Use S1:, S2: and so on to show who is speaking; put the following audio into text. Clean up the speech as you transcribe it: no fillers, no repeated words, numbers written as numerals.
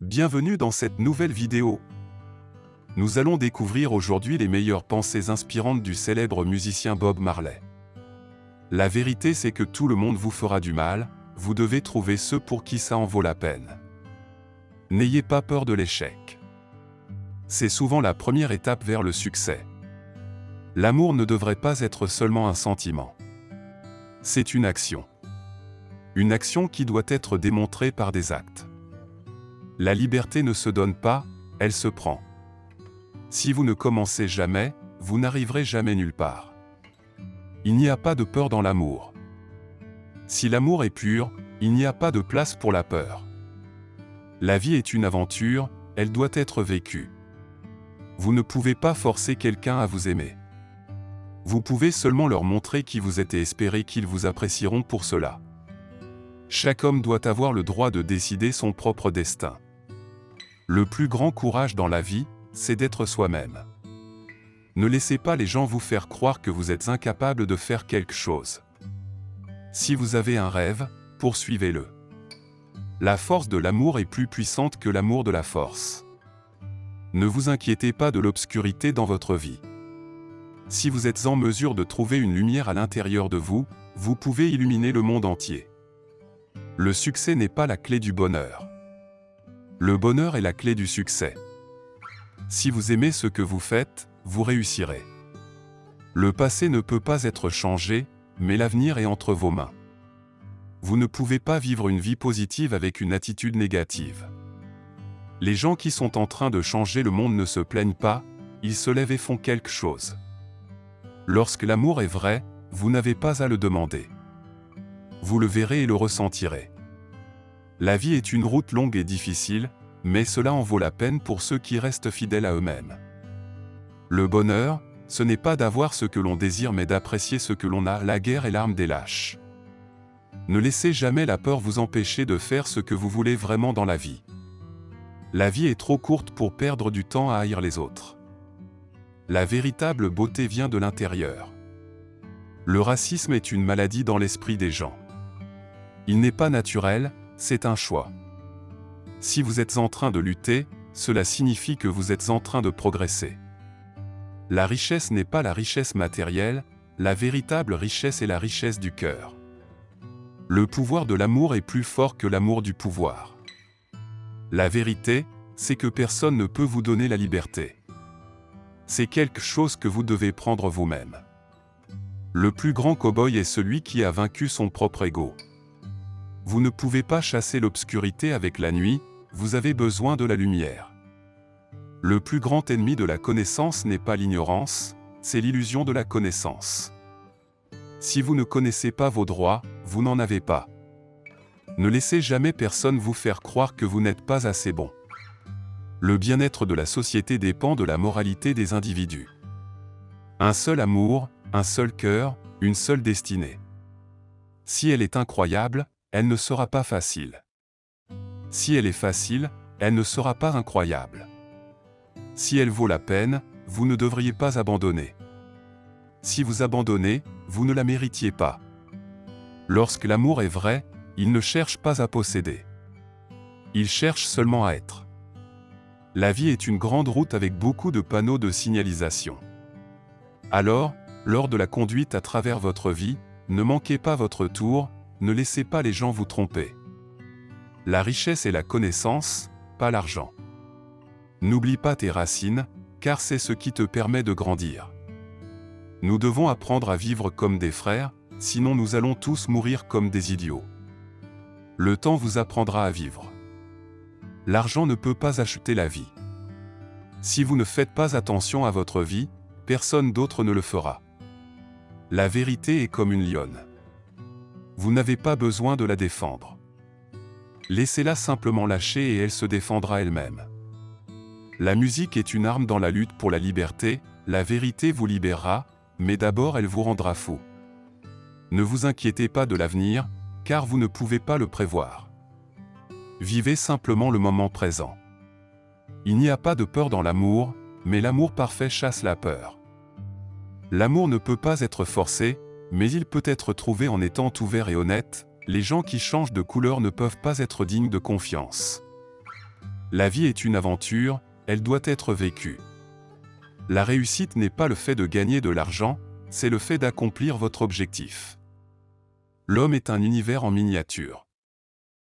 S1: Bienvenue dans cette nouvelle vidéo. Nous allons découvrir aujourd'hui les meilleures pensées inspirantes du célèbre musicien Bob Marley. La vérité c'est que tout le monde vous fera du mal, vous devez trouver ceux pour qui ça en vaut la peine. N'ayez pas peur de l'échec. C'est souvent la première étape vers le succès. L'amour ne devrait pas être seulement un sentiment. C'est une action. Une action qui doit être démontrée par des actes. La liberté ne se donne pas, elle se prend. Si vous ne commencez jamais, vous n'arriverez jamais nulle part. Il n'y a pas de peur dans l'amour. Si l'amour est pur, il n'y a pas de place pour la peur. La vie est une aventure, elle doit être vécue. Vous ne pouvez pas forcer quelqu'un à vous aimer. Vous pouvez seulement leur montrer qui vous êtes et espérer qu'ils vous apprécieront pour cela. Chaque homme doit avoir le droit de décider son propre destin. Le plus grand courage dans la vie, c'est d'être soi-même. Ne laissez pas les gens vous faire croire que vous êtes incapable de faire quelque chose. Si vous avez un rêve, poursuivez-le. La force de l'amour est plus puissante que l'amour de la force. Ne vous inquiétez pas de l'obscurité dans votre vie. Si vous êtes en mesure de trouver une lumière à l'intérieur de vous, vous pouvez illuminer le monde entier. Le succès n'est pas la clé du bonheur. Le bonheur est la clé du succès. Si vous aimez ce que vous faites, vous réussirez. Le passé ne peut pas être changé, mais l'avenir est entre vos mains. Vous ne pouvez pas vivre une vie positive avec une attitude négative. Les gens qui sont en train de changer le monde ne se plaignent pas, ils se lèvent et font quelque chose. Lorsque l'amour est vrai, vous n'avez pas à le demander. Vous le verrez et le ressentirez. La vie est une route longue et difficile, mais cela en vaut la peine pour ceux qui restent fidèles à eux-mêmes. Le bonheur, ce n'est pas d'avoir ce que l'on désire mais d'apprécier ce que l'on a. La guerre est l'arme des lâches. Ne laissez jamais la peur vous empêcher de faire ce que vous voulez vraiment dans la vie. La vie est trop courte pour perdre du temps à haïr les autres. La véritable beauté vient de l'intérieur. Le racisme est une maladie dans l'esprit des gens. Il n'est pas naturel, c'est un choix. Si vous êtes en train de lutter, cela signifie que vous êtes en train de progresser. La richesse n'est pas la richesse matérielle, la véritable richesse est la richesse du cœur. Le pouvoir de l'amour est plus fort que l'amour du pouvoir. La vérité, c'est que personne ne peut vous donner la liberté. C'est quelque chose que vous devez prendre vous-même. Le plus grand cow-boy est celui qui a vaincu son propre ego. Vous ne pouvez pas chasser l'obscurité avec la nuit, vous avez besoin de la lumière. Le plus grand ennemi de la connaissance n'est pas l'ignorance, c'est l'illusion de la connaissance. Si vous ne connaissez pas vos droits, vous n'en avez pas. Ne laissez jamais personne vous faire croire que vous n'êtes pas assez bon. Le bien-être de la société dépend de la moralité des individus. Un seul amour, un seul cœur, une seule destinée. Si elle est incroyable, elle ne sera pas facile. Si elle est facile, elle ne sera pas incroyable. Si elle vaut la peine, vous ne devriez pas abandonner. Si vous abandonnez, vous ne la méritiez pas. Lorsque l'amour est vrai, il ne cherche pas à posséder. Il cherche seulement à être. La vie est une grande route avec beaucoup de panneaux de signalisation. Alors, lors de la conduite à travers votre vie, ne manquez pas votre tour, ne laissez pas les gens vous tromper. La richesse est la connaissance, pas l'argent. N'oublie pas tes racines, car c'est ce qui te permet de grandir. Nous devons apprendre à vivre comme des frères, sinon nous allons tous mourir comme des idiots. Le temps vous apprendra à vivre. L'argent ne peut pas acheter la vie. Si vous ne faites pas attention à votre vie, personne d'autre ne le fera. La vérité est comme une lionne. Vous n'avez pas besoin de la défendre. Laissez-la simplement lâcher et elle se défendra elle-même. La musique est une arme dans la lutte pour la liberté, la vérité vous libérera, mais d'abord elle vous rendra fou. Ne vous inquiétez pas de l'avenir, car vous ne pouvez pas le prévoir. Vivez simplement le moment présent. Il n'y a pas de peur dans l'amour, mais l'amour parfait chasse la peur. L'amour ne peut pas être forcé, mais il peut être trouvé en étant ouvert et honnête. Les gens qui changent de couleur ne peuvent pas être dignes de confiance. La vie est une aventure, elle doit être vécue. La réussite n'est pas le fait de gagner de l'argent, c'est le fait d'accomplir votre objectif. L'homme est un univers en miniature.